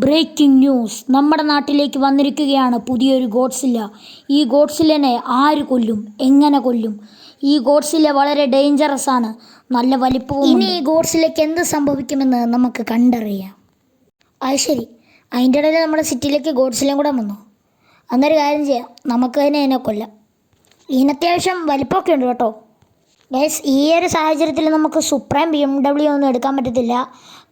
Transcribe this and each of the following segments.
Breaking news. നമ്മുടെ നാട്ടിലേക്ക് വന്നിരിക്കുകയാണ് പുതിയൊരു ഗോഡ്സില്ല. ഈ ഗോഡ്സില്ലനെ ആര് കൊല്ലും, എങ്ങനെ കൊല്ലും? ഈ ഗോഡ്സില്ല വളരെ ഡേഞ്ചറസ് ആണ്, നല്ല വലിപ്പവും. ഇനി ഈ ഗോഡ്സില്ലയ്ക്ക് എന്ത് സംഭവിക്കുമെന്ന് നമുക്ക് കണ്ടറിയാം. അത് ശരി, അതിൻ്റെ ഇടയിൽ നമ്മുടെ സിറ്റിയിലേക്ക് ഗോഡ്സില്ലയും കൂടെ വന്നു. അന്നൊരു കാര്യം ചെയ്യാം, നമുക്ക് തന്നെ അതിനെ കൊല്ലാം. ഇതിന് അത്യാവശ്യം വലിപ്പമൊക്കെ ഉണ്ട് കേട്ടോ. ഗൈസ്, ഈ ഒരു സാഹചര്യത്തിൽ നമുക്ക് സുപ്രീം BMW ഒന്നും എടുക്കാൻ പറ്റത്തില്ല,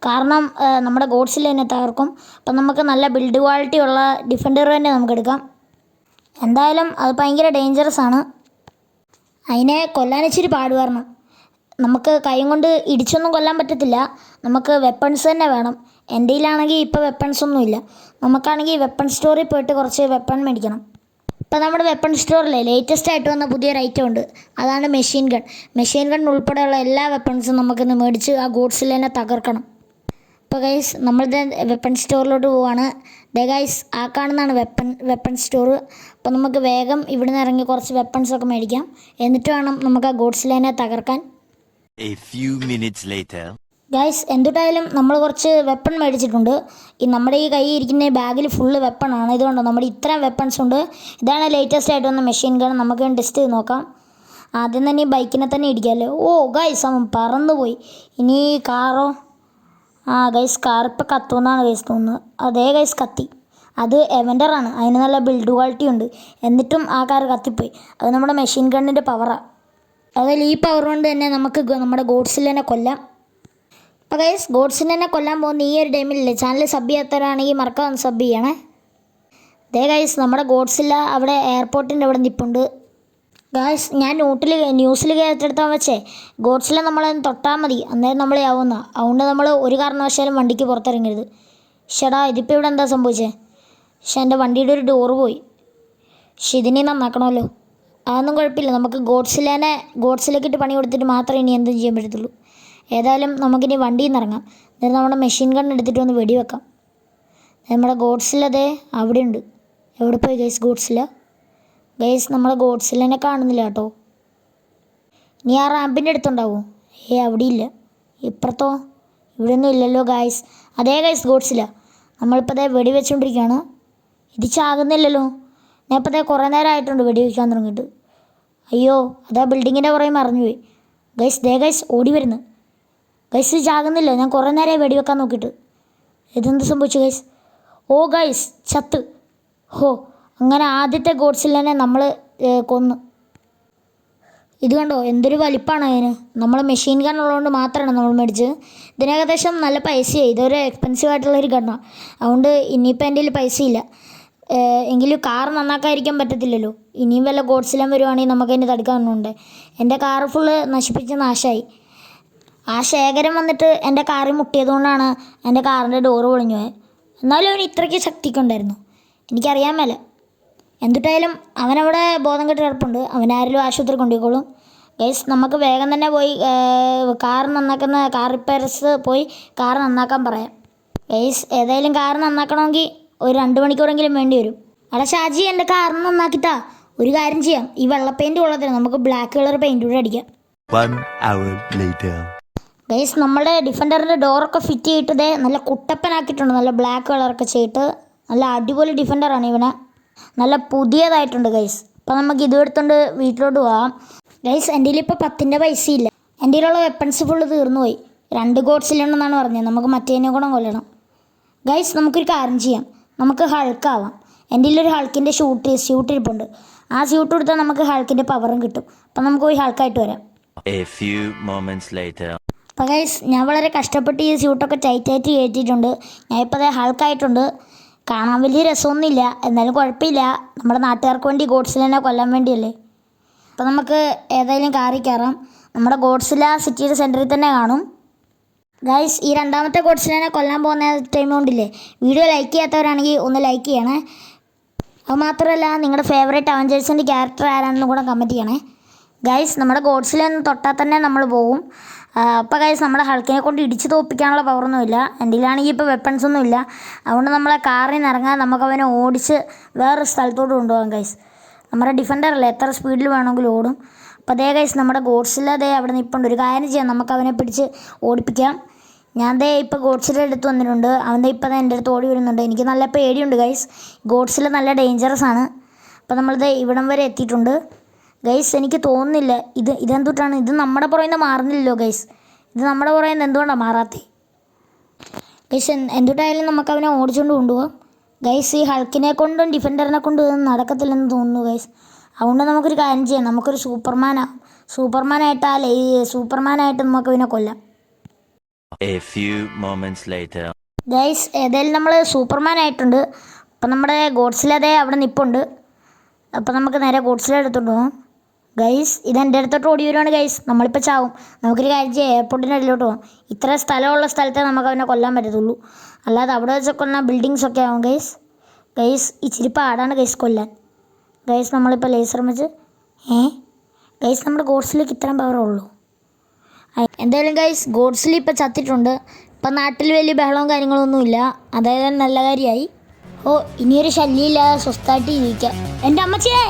കാരണം നമ്മുടെ ഗോഡ്സില്ല തന്നെ തകർക്കും. അപ്പം നമുക്ക് നല്ല ബിൽഡ് ക്വാളിറ്റി ഉള്ള ഡിഫൻഡർ തന്നെ നമുക്ക് എടുക്കാം. എന്തായാലും അത് ഭയങ്കര ഡേഞ്ചറസ് ആണ്, അതിനെ കൊല്ലാൻ ഇച്ചിരി പാടുവരണം. നമുക്ക് കൈ കൊണ്ട് ഇടിച്ചൊന്നും കൊല്ലാൻ പറ്റത്തില്ല, നമുക്ക് വെപ്പൺസ് തന്നെ വേണം. എൻ്റെ കയ്യിലാണെങ്കിൽ ഇപ്പോൾ വെപ്പൺസൊന്നുമില്ല. നമുക്കാണെങ്കിൽ വെപ്പൺ സ്റ്റോറിൽ പോയിട്ട് കുറച്ച് വെപ്പൺ മേടിക്കണം. ഇപ്പോൾ നമ്മുടെ വെപ്പൺ സ്റ്റോറിൽ ലേറ്റസ്റ്റ് ആയിട്ട് വന്ന പുതിയൊരു ഐറ്റം ഉണ്ട്, അതാണ് മെഷീൻ ഗൺ. മെഷീൻ ഗൺ ഉൾപ്പെടെയുള്ള എല്ലാ വെപ്പൺസും നമുക്കിന്ന് മേടിച്ച് ആ ഗോഡ്സില്ലേനെ തകർക്കണം. ഇപ്പോൾ ഗൈസ്, നമ്മളിത് വെപ്പൺ സ്റ്റോറിലോട്ട് പോവാണ്. ഗൈസ്, ആ കാണുന്നതാണ് വെപ്പൺ സ്റ്റോർ. അപ്പോൾ നമുക്ക് വേഗം ഇവിടെ നിന്ന് ഇറങ്ങി കുറച്ച് വെപ്പൺസൊക്കെ മേടിക്കാം, എന്നിട്ട് വേണം നമുക്ക് ആ ഗോഡ്സില്ലേനെ തകർക്കാൻ. ഗൈസ്, എന്തുട്ടായാലും നമ്മൾ കുറച്ച് വെപ്പൺ മേടിച്ചിട്ടുണ്ട്. നമ്മുടെ ഈ കൈ ഇരിക്കുന്ന ബാഗിൽ ഫുള്ള് വെപ്പണാണ്. ഇതുകൊണ്ടോ നമ്മുടെ ഇത്രയും വെപ്പൺസ് ഉണ്ട്. ഇതാണ് ലേറ്റസ്റ്റ് ആയിട്ട് വന്ന മെഷീൻ ഗൺ. നമുക്ക് ടെസ്റ്റ് ചെയ്ത് നോക്കാം. ആദ്യം തന്നെ ഈ ബൈക്കിനെ തന്നെ ഇടിക്കാമല്ലോ. ഓ ഗൈസ്, അവൻ പറന്നുപോയി. ഇനി കാറോ? ഗൈസ്, കാർ ഇപ്പോൾ കത്തുമെന്നാണ് ഗൈസ് തോന്നുന്നത്. അതേ ഗൈസ്, കത്തി. അത് എവൻഡറാണ്, അതിന് നല്ല ബിൽഡ് ക്വാളിറ്റി ഉണ്ട്. എന്നിട്ടും ആ കാർ കത്തിപ്പോയി. അത് നമ്മുടെ മെഷീൻ ഗണ്ണിൻ്റെ പവറാണ്. അതിൽ ഈ പവർ കൊണ്ട് തന്നെ നമുക്ക് നമ്മുടെ ഗോഡ്സില്ലേനെ കൊല്ലാം. അപ്പോൾ ഗൈസ്, ഗോഡ്സില്ലേനെ കൊല്ലാൻ പോകുന്ന ഈ ഒരു ടൈമിലല്ലേ ചാനൽ സബ് ചെയ്യാത്തവരാണെങ്കിൽ മറക്കാതെ സബ് ചെയ്യണേ. ദേ ഗൈസ്, നമ്മുടെ ഗോഡ്സില്ല അവിടെ എയർപോർട്ടിൻ്റെ അവിടെ നിൽപ്പുണ്ട്. ഗൈസ്, ഞാൻ ന്യൂസിൽ കേട്ടെടുത്താൽ വെച്ചേ ഗോഡ്സില്ല നമ്മളൊന്ന് തൊട്ടാൽ മതി, അന്നേരം നമ്മളെ ആവുന്ന. അതുകൊണ്ട് നമ്മൾ ഒരു കാരണവശാലും വണ്ടിക്ക് പുറത്തിറങ്ങരുത്. ഷടാ, ഇതിപ്പോൾ ഇവിടെ എന്താ സംഭവിച്ചേ? പക്ഷെ എൻ്റെ വണ്ടിയുടെ ഒരു ഡോറ് പോയി. പക്ഷെ ഇതിനെ നന്നാക്കണമല്ലോ. അതൊന്നും കുഴപ്പമില്ല, നമുക്ക് ഗോഡ്സിലേക്കിട്ട് പണി കൊടുത്തിട്ട് മാത്രമേ ഇനി എന്തും ചെയ്യാൻ പറ്റത്തുള്ളൂ. ഏതായാലും നമുക്കിനി വണ്ടിയിൽ നിന്ന് ഇറങ്ങാം, എന്നിട്ട് നമ്മുടെ മെഷീൻ ഗൺ എടുത്തിട്ട് ഒന്ന് വെടിവെക്കാം. നമ്മുടെ ഗോഡ്സില്ല ദേ അവിടെ ഉണ്ട്. എവിടെ പോയി ഗൈസ് ഗോഡ്സില്ല? ഗൈസ്, നമ്മളെ ഗോഡ്സില്ലേനെ കാണുന്നില്ല കേട്ടോ. ഇനി ആ റാമ്പിൻ്റെ അടുത്തുണ്ടാവും? അവിടെ ഇല്ല. ഇപ്പുറത്തോ? ഇവിടെയൊന്നും ഇല്ലല്ലോ ഗൈസ്. അതേ ഗൈസ്, ഗോഡ്സില്ല. നമ്മളിപ്പോൾ അതേ വെടിവെച്ചുകൊണ്ടിരിക്കുകയാണ്. ഇത് ചാകുന്നില്ലല്ലോ. ഞാൻ ഇപ്പോൾ അതേ കുറേ നേരം ആയിട്ടുണ്ട് വെടിവെക്കാൻ തുടങ്ങിയിട്ട്. അയ്യോ, അതാ ബിൽഡിങ്ങിൻ്റെ പുറകെ മറിഞ്ഞുപോയി. ഗൈസ്, ദേ ഗൈസ്, ഓടി വരുന്നു. ഗൈസ്, ഇത് ചാകുന്നില്ല. ഞാൻ കുറേ നേരമായി വെടിവെക്കാൻ നോക്കിയിട്ട്. ഇതെന്ത് സംഭവിച്ചു ഗൈസ്? ഓ ഗൈസ്, ചത്ത്. ഹോ, അങ്ങനെ ആദ്യത്തെ ഗോഡ്സില്ലേനെ നമ്മൾ കൊന്നു. ഇത് കണ്ടോ, എന്തൊരു വലിപ്പമാണ് അതിന്. നമ്മൾ മെഷീൻ ഗൺ ഉള്ളതുകൊണ്ട് മാത്രമാണ് നമ്മൾ മേടിച്ചത്. ഇതിന് ഏകദേശം നല്ല പൈസയായി. ഇതൊരു എക്സ്പെൻസീവ് ആയിട്ടുള്ളൊരു ഗണ്ണാണ്. അതുകൊണ്ട് ഇനിയിപ്പോൾ എൻ്റെ കയ്യിൽ പൈസയില്ല. എങ്കിലും കാർ നന്നാക്കാതിരിക്കാൻ പറ്റത്തില്ലല്ലോ. ഇനിയും വല്ല ഗോഡ്സില്ല വരുവാണെങ്കിൽ നമുക്കതിന് തടുക്കാനുണ്ട്. എൻ്റെ കാറ് ഫുള്ള് നശിപ്പിച്ച് നാശമായി. ആ ശേഖരം വന്നിട്ട് എൻ്റെ കാറിൽ മുട്ടിയതുകൊണ്ടാണ് എൻ്റെ കാറിൻ്റെ ഡോറ് പൊളിഞ്ഞു പോയത്. എന്നാലും അവന് ഇത്രയ്ക്ക് ശക്തിയൊക്കെ ഉണ്ടായിരുന്നു, എനിക്കറിയാൻ മേല. എന്തിട്ടായാലും അവനവിടെ ബോധം കെട്ട് കിടപ്പുണ്ട്. അവനാരെങ്കിലും ആശുപത്രി കൊണ്ടുപോയിക്കോളും. ഗൈസ്, നമുക്ക് വേഗം തന്നെ പോയി കാർ റിപ്പയർസ് പോയി കാർ നന്നാക്കാൻ പറയാം. ഗൈസ്, ഏതായാലും കാർ നന്നാക്കണമെങ്കിൽ ഒരു 2 മണിക്കൂറെങ്കിലും വേണ്ടി വരും. അവിടെ ഷാജി, എൻ്റെ കാറിന് നന്നാക്കിത്താ. ഒരു കാര്യം ചെയ്യാം, ഈ വെള്ള പെയിൻറ്റ് ഉള്ളതിന് നമുക്ക് ബ്ലാക്ക് കളർ പെയിൻറ്റ് കൂടെ അടിക്കാം. ഗൈസ്, നമ്മുടെ ഡിഫൻഡറിൻ്റെ ഡോറൊക്കെ ഫിറ്റ് ചെയ്തിട്ട് നല്ല കുട്ടപ്പനാക്കിയിട്ടുണ്ട്. നല്ല ബ്ലാക്ക് കളറൊക്കെ ചെയ്തിട്ട് നല്ല അടിപൊളി ഡിഫൻഡറാണ് ഇവനെ. നല്ല പുതിയതായിട്ടുണ്ട് ഗൈസ്. അപ്പോൾ നമുക്ക് ഇതും എടുത്തുകൊണ്ട് വീട്ടിലോട്ട് പോകാം. ഗൈസ്, എൻ്റെ കയ്യിൽ ഇപ്പോൾ 10ൻ്റെ പൈസയില്ല. എൻ്റെ കയ്യിലുള്ള വെപ്പൺസ് ഫുള്ള് തീർന്നു പോയി. 2 ഗോഡ്സില്ലുണ്ടെന്നാണ് പറഞ്ഞത്. നമുക്ക് മറ്റേതിനെ കൂടെ കൊല്ലണം. ഗൈസ്, നമുക്കൊരു കാര്യം ചെയ്യാം, നമുക്ക് ഹൾക്കാവാം. എൻ്റെ കയ്യിലൊരു ഹൾക്കിൻ്റെ സ്യൂട്ട് ഇരിപ്പുണ്ട്. ആ സ്യൂട്ട് കൊടുത്താൽ നമുക്ക് ഹൾക്കിൻ്റെ പവറും കിട്ടും. അപ്പം നമുക്ക് പോയി ഹൾക്കായിട്ട് വരാം. അപ്പോൾ ഗൈസ്, ഞാൻ വളരെ കഷ്ടപ്പെട്ട് ഈ സ്യൂട്ടൊക്കെ ടൈറ്റായിട്ട് കയറ്റിയിട്ടുണ്ട്. ഞാൻ ഇപ്പോൾ അതേ ഹൾക്കായിട്ടുണ്ട്. കാണാൻ വലിയ രസമൊന്നുമില്ല, എന്നാലും കുഴപ്പമില്ല. നമ്മുടെ നാട്ടുകാർക്ക് വേണ്ടി ഗോഡ്സില്ലേനെ കൊല്ലാൻ വേണ്ടിയല്ലേ. അപ്പോൾ നമുക്ക് ഏതായാലും കാറിൽ കയറാം. നമ്മുടെ ഗോഡ്സില്ല സിറ്റിയുടെ സെൻറ്ററിൽ തന്നെ കാണും. ഗൈസ്, ഈ 2ാമത്തെ ഗോഡ്സില്ലേനെ കൊല്ലാൻ പോകുന്ന ടൈം കൊണ്ടില്ലേ, വീഡിയോ ലൈക്ക് ചെയ്യാത്തവരാണെങ്കിൽ ഒന്ന് ലൈക്ക് ചെയ്യണേ. അതുമാത്രമല്ല, നിങ്ങളുടെ ഫേവറേറ്റ് അവഞ്ചേഴ്സിൻ്റെ ക്യാരക്ടർ ആരാണെന്നും കൂടെ കമൻറ്റ് ചെയ്യണേ. ഗൈസ്, നമ്മുടെ ഗോഡ്സില്ലേനെ തൊട്ടാൽ തന്നെ നമ്മൾ പോകും. അപ്പോൾ ഗൈസ്, നമ്മുടെ ഹൾക്കിനെ കൊണ്ട് ഇടിച്ച് തോപ്പിക്കാനുള്ള പവറൊന്നുമില്ല. എൻ്റെ കയ്യിലാണെങ്കിൽ ഇപ്പോൾ വെപ്പൺസൊന്നും ഇല്ല. അതുകൊണ്ട് നമ്മളെ കാറിൽ നിന്ന് ഇറങ്ങാൻ നമുക്കവനെ ഓടിച്ച് വേറൊരു സ്ഥലത്തോട്ട് കൊണ്ടുപോകാം. ഗൈസ്, നമ്മുടെ ഡിഫൻഡറല്ലേ, എത്ര സ്പീഡിൽ വേണമെങ്കിലും ഓടും. അപ്പോൾ അതേ ഗൈസ്, നമ്മുടെ ഗോഡ്സില്ല അതേ അവിടെ നിൽപ്പുണ്ട്. ഒരു കാര്യം ചെയ്യാം, നമുക്കവനെ പിടിച്ച് ഓടിപ്പിക്കാം. ഞാൻ ദേ ഇപ്പോൾ ഗോഡ്സിലെ അടുത്ത് വന്നിട്ടുണ്ട്. അവൻ ദേ ഇപ്പം എൻ്റെ അടുത്ത് ഓടി വരുന്നുണ്ട്. എനിക്ക് നല്ല പേടിയുണ്ട് ഗൈസ്. ഗോഡ്സില നല്ല ഡേഞ്ചറസ് ആണ്. അപ്പോൾ നമ്മളിത് ഇവിടം വരെ എത്തിയിട്ടുണ്ട് ഗൈസ്. എനിക്ക് തോന്നുന്നില്ല ഇതെന്തുട്ടാണ് ഇത് നമ്മുടെ പുറകിൽ നിന്ന് മാറുന്നില്ലല്ലോ ഗൈസ്. ഇത് നമ്മുടെ പുറകിൽ നിന്ന് എന്തുകൊണ്ടാണ് മാറാത്തത് ഗൈസ്? എന്തുട്ടായാലും നമുക്ക് അവനെ ഓടിച്ചുകൊണ്ട് കൊണ്ടുപോകാം ഗൈസ്. ഈ ഹൾക്കിനെ കൊണ്ടും ഡിഫൻഡറിനെ കൊണ്ടും ഇതൊന്നും നടക്കത്തില്ലെന്ന് തോന്നുന്നു ഗൈസ്. അതുകൊണ്ട് നമുക്കൊരു കാര്യം ചെയ്യാം. നമുക്കൊരു സൂപ്പർമാനായിട്ട് നമുക്ക് ഇവനെ കൊല്ലാം. ഗൈസ് ഏതായാലും നമ്മൾ സൂപ്പർമാൻ ആയിട്ടുണ്ട്. അപ്പം നമ്മുടെ ഗോഡ്സില അവിടെ നിൽപ്പുണ്ട്. അപ്പം നമുക്ക് നേരെ ഗോഡ്സില എടുത്തോണ്ട് പോകാം ഗൈസ്. ഇതെൻ്റെ അടുത്തോട്ട് ഓടി വരുവാണ് ഗൈസ്. നമ്മളിപ്പോൾ ചാവും. നമുക്കൊരു കാര്യം ചെയ്യാം, എയർപോർട്ടിൻ്റെ അടിയിലോട്ട് പോകാം. ഇത്ര സ്ഥലമുള്ള സ്ഥലത്തെ നമുക്ക് അവനെ കൊല്ലാൻ പറ്റത്തുള്ളൂ. അല്ലാതെ അവിടെ വെച്ചൊക്കെ കൊല്ലാൻ ബിൽഡിങ്സൊക്കെ ആവും ഗൈസ്. ഇച്ചിരി പാടാണ് ഗൈസ് കൊല്ലാൻ ഗൈസ്. നമ്മളിപ്പോൾ ലേസർ വെച്ച് ഗൈസ് നമ്മുടെ ഗോഡ്സിലേക്ക് ഇത്രയും പവറേ ഉള്ളൂ. എന്തായാലും ഗൈസ് ഗോഡ്സിൽ ഇപ്പോൾ ചത്തിട്ടുണ്ട്. ഇപ്പം നാട്ടിൽ വലിയ ബഹളവും കാര്യങ്ങളൊന്നുമില്ല. അതായത് നല്ല കാര്യമായി. ഇനിയൊരു ശല്യമില്ലാതെ സ്വസ്ഥമായിട്ട് ജീവിക്കാം. എൻ്റെ അമ്മച്ചിയെ